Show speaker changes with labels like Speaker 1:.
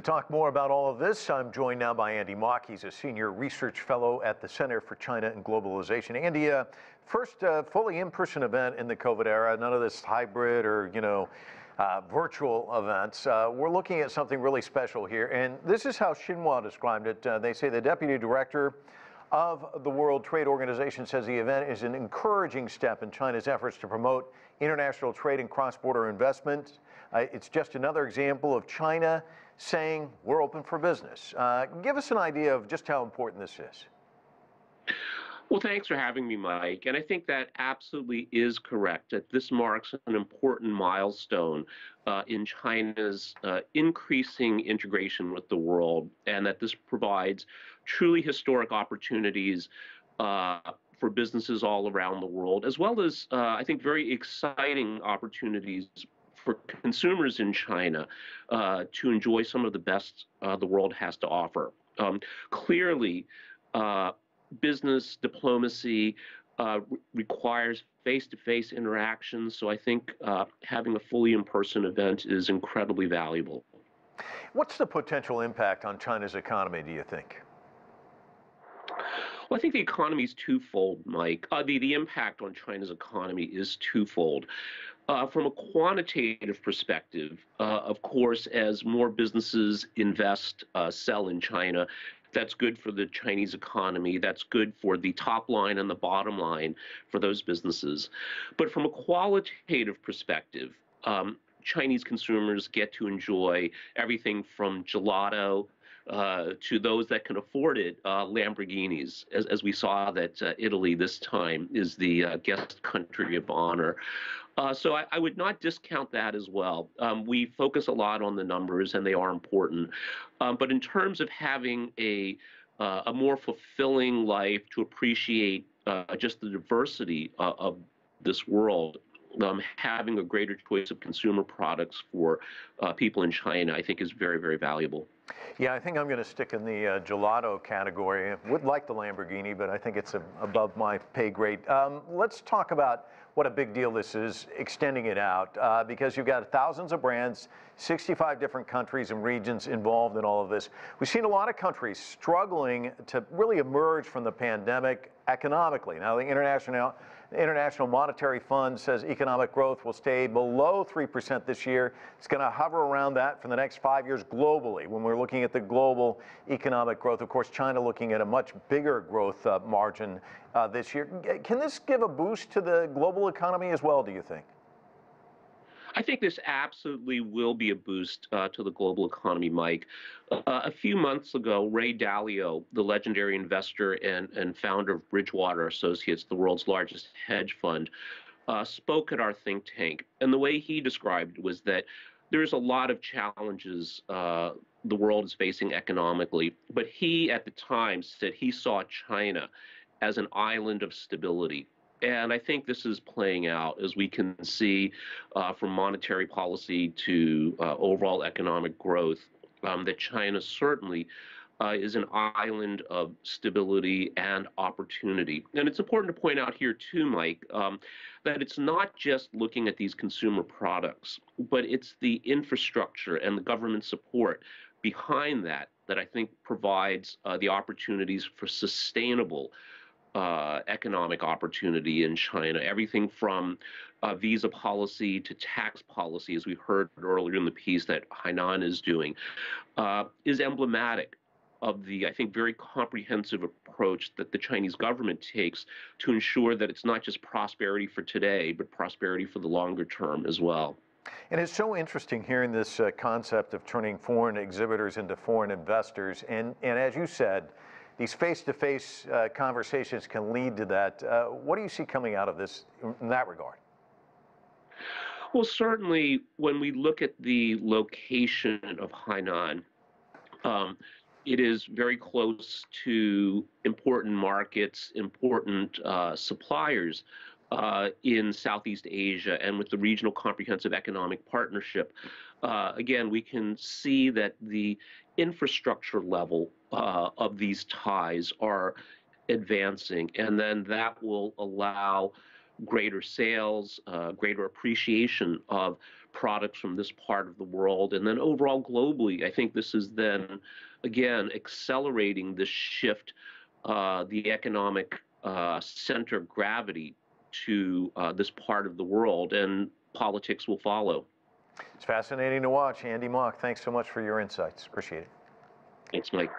Speaker 1: To talk more about all of this, I'm joined now by Andy Mok. He's a senior research fellow at the Center for China and Globalization. Andy, first fully in-person event in the COVID era, none of this hybrid or, virtual events. We're looking at something really special here, and this is how Xinhua described it. They say the deputy director of the World Trade Organization says the event is an encouraging step in China's efforts to promote international trade and cross-border investment. It's just another example of China saying we're open for business. Give us an idea of just how important this is.
Speaker 2: Well, thanks for having me, Mike. And I think that absolutely is correct, that this marks an important milestone in China's increasing integration with the world, and that this provides truly historic opportunities for businesses all around the world, as well as, I think, very exciting opportunities for consumers in China to enjoy some of the best the world has to offer. Clearly, business diplomacy requires face-to-face interactions, so I think having a fully in-person event is incredibly valuable.
Speaker 1: What's the potential impact on China's economy, do you think?
Speaker 2: Well, I think the economy is twofold, Mike. The impact on China's economy is twofold. From a quantitative perspective, of course, as more businesses invest, sell in China, that's good for the Chinese economy. That's good for the top line and the bottom line for those businesses. But from a qualitative perspective, Chinese consumers get to enjoy everything from gelato to those that can afford it, Lamborghinis, as we saw that Italy this time is the guest country of honor. So I would not discount that as well. We focus a lot on the numbers, and they are important. But in terms of having a more fulfilling life, to appreciate just the diversity of this world, having a greater choice of consumer products for people in China, I think is very, very valuable.
Speaker 1: Yeah, I think I'm going to stick in the gelato category. I would like the Lamborghini, but I think it's above my pay grade. Let's talk about what a big deal this is, extending it out, because you've got thousands of brands, 65 different countries and regions involved in all of this. We've seen a lot of countries struggling to really emerge from the pandemic economically. Now, the International Monetary Fund says economic growth will stay below 3% this year. It's going to hover around that for the next 5 years globally. When we're looking at the global economic growth, of course, China looking at a much bigger growth margin this year. Can this give a boost to the global economy as well, do you think?
Speaker 2: I think this absolutely will be a boost to the global economy, Mike. A few months ago, Ray Dalio, the legendary investor and founder of Bridgewater Associates, the world's largest hedge fund, spoke at our think tank. And the way he described it was that there's a lot of challenges the world is facing economically. But he, at the time, said he saw China as an island of stability. And I think this is playing out, as we can see from monetary policy to overall economic growth, that China certainly is an island of stability and opportunity. And it's important to point out here too, Mike, that it's not just looking at these consumer products, but it's the infrastructure and the government support behind that I think provides the opportunities for sustainable economic opportunity in China. Everything from visa policy to tax policy, as we heard earlier in the piece that Hainan is doing, is emblematic of the, I think, very comprehensive approach that the Chinese government takes to ensure that it's not just prosperity for today, but prosperity for the longer term as well.
Speaker 1: And it's so interesting hearing this concept of turning foreign exhibitors into foreign investors. And as you said, these face-to-face conversations can lead to that. What do you see coming out of this in that regard?
Speaker 2: Well, certainly when we look at the location of Hainan, it is very close to important markets, important suppliers in Southeast Asia, and with the Regional Comprehensive Economic Partnership. Again, we can see that the infrastructure level of these ties are advancing, and then that will allow greater sales, greater appreciation of products from this part of the world. And then overall globally, I think this is then, again, accelerating the shift, the economic center of gravity to this part of the world, and politics will follow.
Speaker 1: It's fascinating to watch. Andy Mok, thanks so much for your insights. Appreciate it.
Speaker 2: Thanks, Mike.